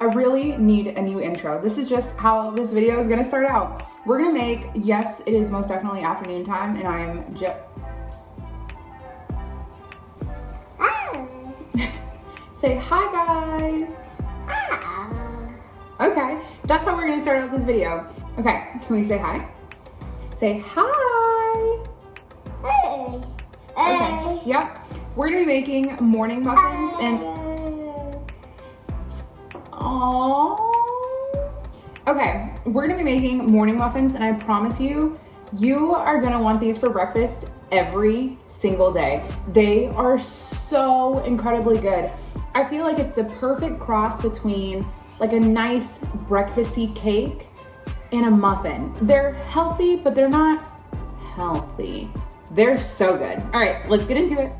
I really need a new intro. This is just how this video is gonna start out. We're gonna make, yes, it is most definitely afternoon time, and I am just... Say hi, guys. Hi. Okay, that's how we're gonna start out this video. Okay, can we say hi? Say hi. Hey. Okay, yep. We're gonna be making morning muffins and... Aww. Okay, we're gonna be making morning muffins, and I promise you, you are gonna want these for breakfast every single day. They are so incredibly good. I feel like it's the perfect cross between like a nice breakfasty cake and a muffin. They're healthy, but they're not healthy. They're so good. All right, let's get into it.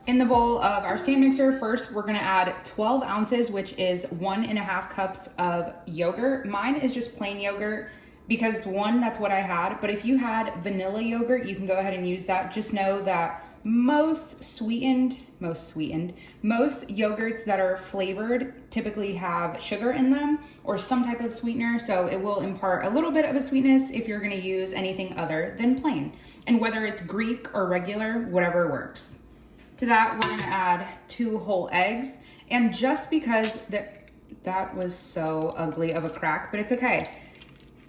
In the bowl of our stand mixer, first we're gonna add 12 ounces, which is 1.5 cups of yogurt. Mine is just plain yogurt because one, that's what I had. But if you had vanilla yogurt, you can go ahead and use that. Just know that most yogurts that are flavored typically have sugar in them or some type of sweetener. So it will impart a little bit of a sweetness if you're gonna use anything other than plain. And whether it's Greek or regular, whatever works. To that, we're gonna add 2 whole eggs. And just because that was so ugly of a crack, but it's okay.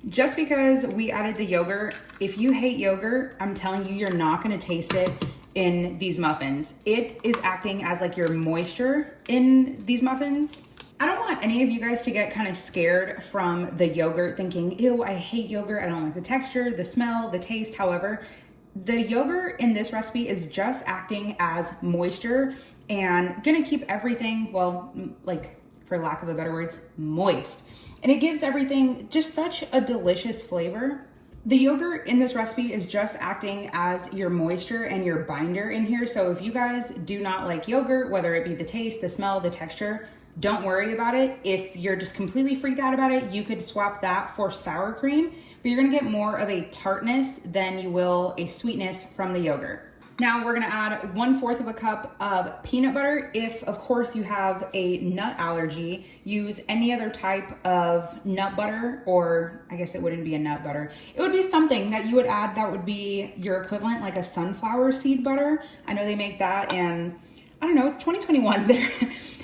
Just because we added the yogurt, if you hate yogurt, I'm telling you, you're not gonna taste it in these muffins. It is acting as like your moisture in these muffins. I don't want any of you guys to get kind of scared from the yogurt thinking, ew, I hate yogurt. I don't like the texture, the smell, the taste. However, the yogurt in this recipe is just acting as moisture and gonna keep everything, well, like for lack of a better words, moist. And it gives everything just such a delicious flavor. The yogurt in this recipe is just acting as your moisture and your binder in here. So if you guys do not like yogurt, whether it be the taste, the smell, the texture, don't worry about it. If you're just completely freaked out about it, you could swap that for sour cream, but you're gonna get more of a tartness than you will a sweetness from the yogurt. Now we're gonna add 1/4 cup of peanut butter. If, of course, you have a nut allergy, use any other type of nut butter, or I guess it wouldn't be a nut butter. It would be something that you would add that would be your equivalent, like a sunflower seed butter. I know they make that, and I don't know, it's 2021.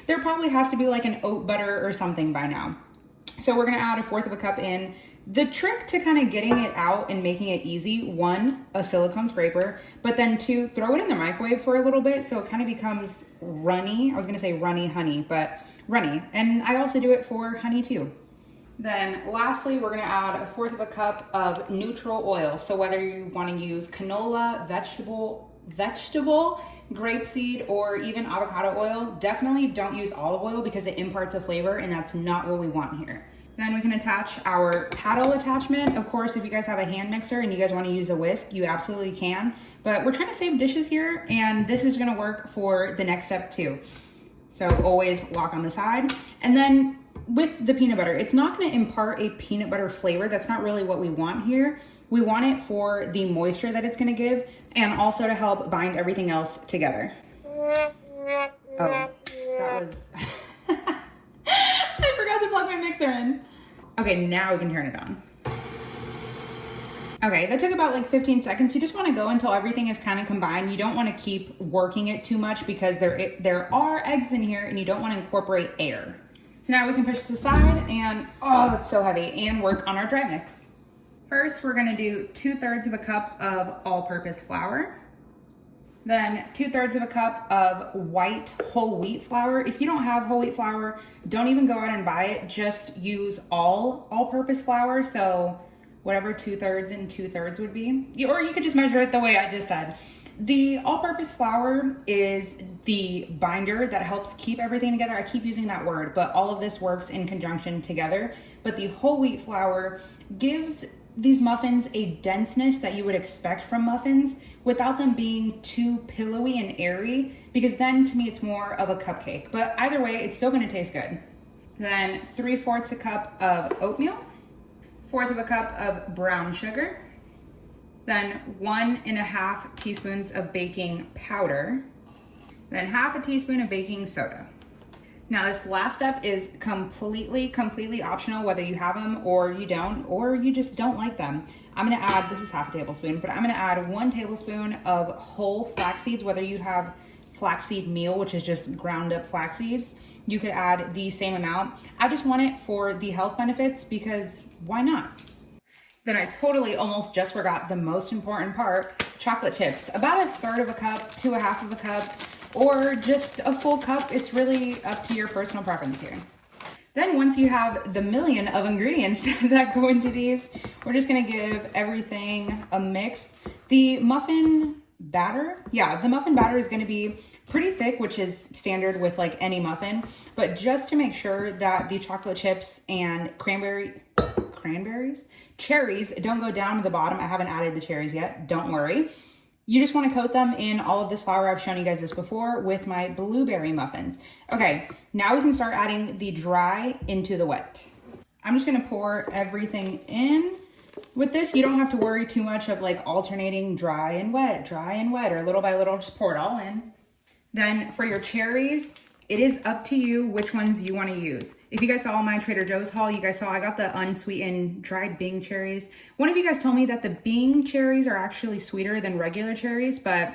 There probably has to be like an oat butter or something by now. So we're gonna add 1/4 cup in. The trick to kind of getting it out and making it easy, 1, a silicone scraper, but then 2, throw it in the microwave for a little bit so it kind of becomes runny. I was gonna say runny honey, but runny. And I also do it for honey too. Then lastly, we're gonna add 1/4 cup of neutral oil. So whether you wanna use canola, vegetable, grapeseed, or even avocado oil, definitely don't use olive oil because it imparts a flavor and that's not what we want here. Then we can attach our paddle attachment. Of course, if you guys have a hand mixer and you guys wanna use a whisk, you absolutely can. But we're trying to save dishes here, and this is gonna work for the next step too. So always lock on the side. And then with the peanut butter, it's not gonna impart a peanut butter flavor. That's not really what we want here. We want it for the moisture that it's gonna give and also to help bind everything else together. Oh, that was... I forgot to plug my mixer in. Okay, now we can turn it on. Okay, that took about like 15 seconds. You just wanna go until everything is kind of combined. You don't wanna keep working it too much because there are eggs in here and you don't wanna incorporate air. So now we can push this aside and, oh, it's so heavy, and work on our dry mix. First, we're gonna do 2/3 cup of all-purpose flour. Then 2/3 cup of white whole wheat flour. If you don't have whole wheat flour, don't even go out and buy it. Just use all-purpose flour. So whatever 2/3 and 2/3 would be. Or you could just measure it the way I just said. The all-purpose flour is the binder that helps keep everything together. I keep using that word, but all of this works in conjunction together. But the whole wheat flour gives these muffins a denseness that you would expect from muffins without them being too pillowy and airy, because then to me it's more of a cupcake. But either way, it's still gonna taste good. Then 3/4 cup of oatmeal, 1/4 cup of brown sugar, then 1.5 teaspoons of baking powder, then 1/2 teaspoon of baking soda. Now this last step is completely optional, whether you have them or you don't, or you just don't like them. I'm gonna add, this is half a tablespoon, but I'm gonna add 1 tablespoon of whole flax seeds, whether you have flaxseed meal, which is just ground up flax seeds. You could add the same amount. I just want it for the health benefits because why not? Then I totally almost just forgot the most important part, chocolate chips. About 1/3 of a cup to 1/2 of a cup, or just a full cup. It's really up to your personal preference here. Then once you have the million of ingredients that go into these, we're just gonna give everything a mix. The muffin batter, the muffin batter is gonna be pretty thick, which is standard with like any muffin, but just to make sure that the chocolate chips and cherries don't go down to the bottom. I haven't added the cherries yet, don't worry. You just want to coat them in all of this flour. I've shown you guys this before with my blueberry muffins. Okay, now we can start adding the dry into the wet. I'm just gonna pour everything in. With this, you don't have to worry too much of like alternating dry and wet, or little by little, just pour it all in. Then for your cherries, it is up to you which ones you want to use. If you guys saw my Trader Joe's haul, you guys saw I got the unsweetened dried Bing cherries. One of you guys told me that the Bing cherries are actually sweeter than regular cherries, but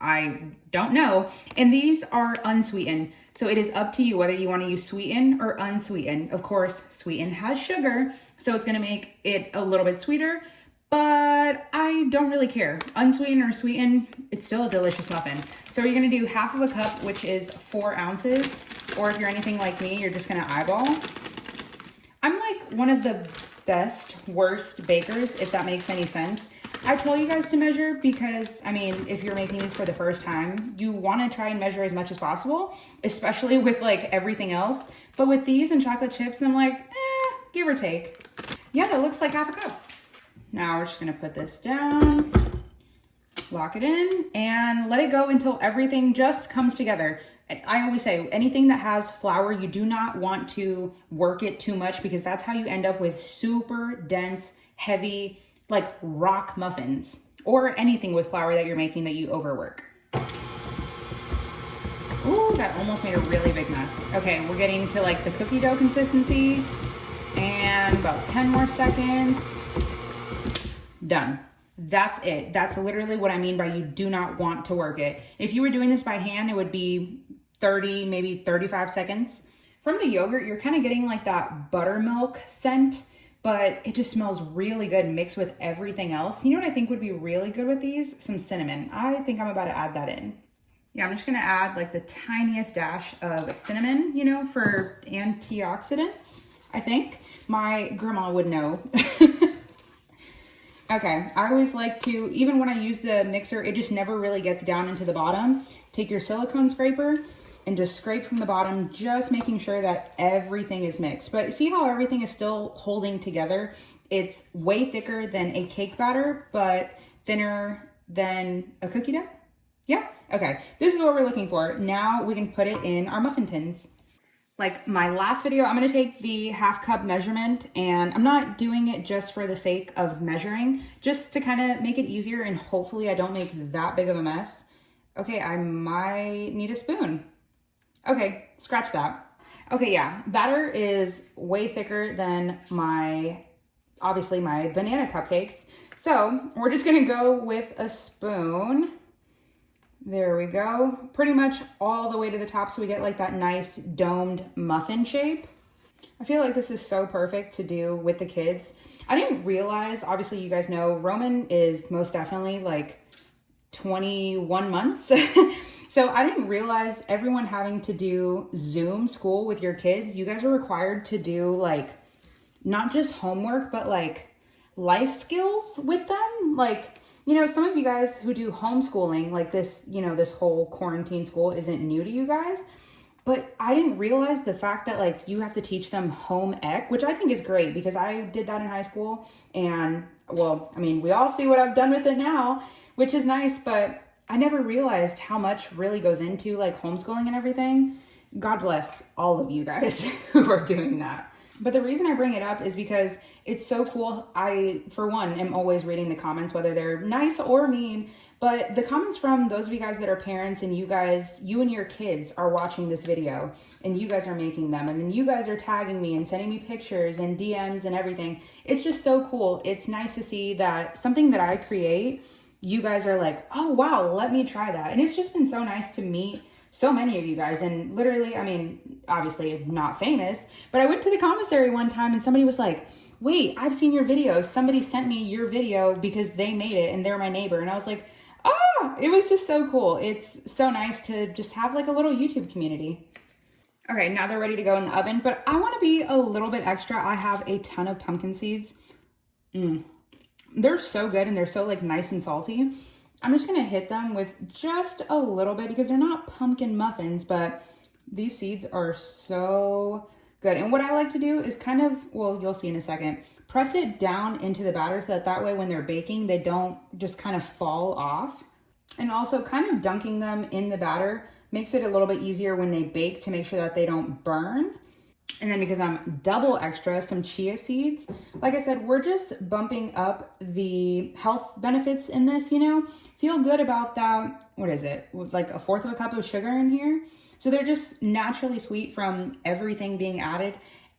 I don't know. And these are unsweetened. So it is up to you whether you want to use sweetened or unsweetened. Of course, sweetened has sugar, so it's going to make it a little bit sweeter, but I don't really care. Unsweetened or sweetened, it's still a delicious muffin. So you're gonna do 1/2 of a cup, which is 4 ounces. Or if you're anything like me, you're just gonna eyeball. I'm like one of the worst bakers, if that makes any sense. I tell you guys to measure because, I mean, if you're making these for the first time, you wanna try and measure as much as possible, especially with like everything else. But with these and chocolate chips, I'm like, give or take. Yeah, that looks like 1/2 a cup. Now we're just gonna put this down, lock it in, and let it go until everything just comes together. I always say, anything that has flour, you do not want to work it too much because that's how you end up with super dense, heavy, like rock muffins, or anything with flour that you're making that you overwork. Ooh, that almost made a really big mess. Okay, we're getting to like the cookie dough consistency, and about 10 more seconds. Done. That's it. That's literally what I mean by you do not want to work it. If you were doing this by hand, it would be 30, maybe 35 seconds. From the yogurt, you're kind of getting like that buttermilk scent, but it just smells really good mixed with everything else. You know what I think would be really good with these? Some cinnamon. I think I'm about to add that in. Yeah, I'm just gonna add like the tiniest dash of cinnamon, you know, for antioxidants, I think. My grandma would know. Okay, I always like to, even when I use the mixer, it just never really gets down into the bottom. Take your silicone scraper and just scrape from the bottom, just making sure that everything is mixed. But see how everything is still holding together? It's way thicker than a cake batter, but thinner than a cookie dough? Yeah? Okay, this is what we're looking for. Now we can put it in our muffin tins. Like my last video, I'm gonna take the 1/2 cup measurement, and I'm not doing it just for the sake of measuring, just to kind of make it easier and hopefully I don't make that big of a mess. Okay, I might need a spoon. Okay, scratch that. Okay, yeah, batter is way thicker than obviously my banana cupcakes. So we're just gonna go with a spoon. There we go. Pretty much all the way to the top so we get like that nice domed muffin shape. I feel like this is so perfect to do with the kids. I didn't realize, obviously you guys know, Roman is most definitely like 21 months. So I didn't realize everyone having to do Zoom school with your kids. You guys are required to do like, not just homework, but like life skills with them. Like, you know, some of you guys who do homeschooling, like this, you know, this whole quarantine school isn't new to you guys, but I didn't realize the fact that like you have to teach them home ec, which I think is great because I did that in high school. And well, I mean, we all see what I've done with it now, which is nice, but I never realized how much really goes into like homeschooling and everything. God bless all of you guys who are doing that. But the reason I bring it up is because it's so cool. I, for one, am always reading the comments, whether they're nice or mean. But the comments from those of you guys that are parents and you guys, you and your kids are watching this video and you guys are making them. And then you guys are tagging me and sending me pictures and DMs and everything. It's just so cool. It's nice to see that something that I create, you guys are like, oh, wow, let me try that. And it's just been so nice to meet so many of you guys. And literally, I mean, obviously not famous, but I went to the commissary one time and somebody was like, wait, I've seen your video. Somebody sent me your video because they made it and they're my neighbor. And I was like, it was just so cool. It's so nice to just have like a little YouTube community. Okay, now they're ready to go in the oven, but I want to be a little bit extra. I have a ton of pumpkin seeds. They're so good and they're so like nice and salty. I'm just going to hit them with just a little bit because they're not pumpkin muffins, but these seeds are so good. And what I like to do is kind of, well, you'll see in a second, press it down into the batter so that way when they're baking, they don't just kind of fall off. And also kind of dunking them in the batter makes it a little bit easier when they bake to make sure that they don't burn. And then because I'm double extra, some chia seeds. Like I said, we're just bumping up the health benefits in this, you know. Feel good about that. What is it? It was like 1/4 of a cup of sugar in here. So they're just naturally sweet from everything being added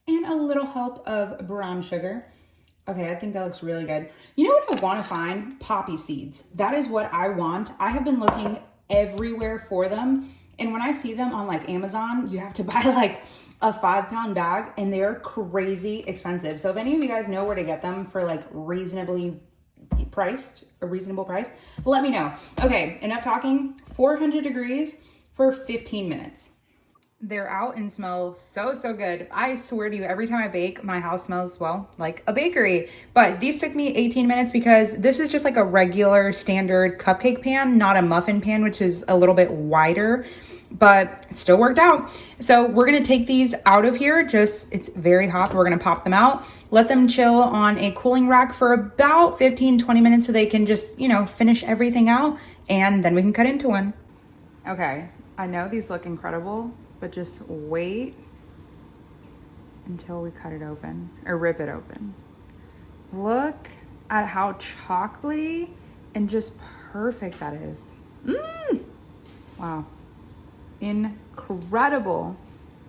and a little help of brown sugar. Okay, I think that looks really good. You know what I want to find? Poppy seeds. That is what I want. I have been looking everywhere for them. And when I see them on like Amazon, you have to buy like a 5-pound bag and they're crazy expensive. So if any of you guys know where to get them for like reasonably priced, a reasonable price, let me know. Okay, enough talking. 400 degrees for 15 minutes. They're out and smell so, so good. I swear to you, every time I bake, my house smells, well, like a bakery. But these took me 18 minutes because this is just like a regular standard cupcake pan, not a muffin pan, which is a little bit wider, but it still worked out. So we're gonna take these out of here. It's very hot. We're gonna pop them out, let them chill on a cooling rack for about 15-20 minutes so they can just, you know, finish everything out and then we can cut into one. Okay, I know these look incredible, but just wait until we cut it open or rip it open. Look at how chocolatey and just perfect that is. Wow, incredible.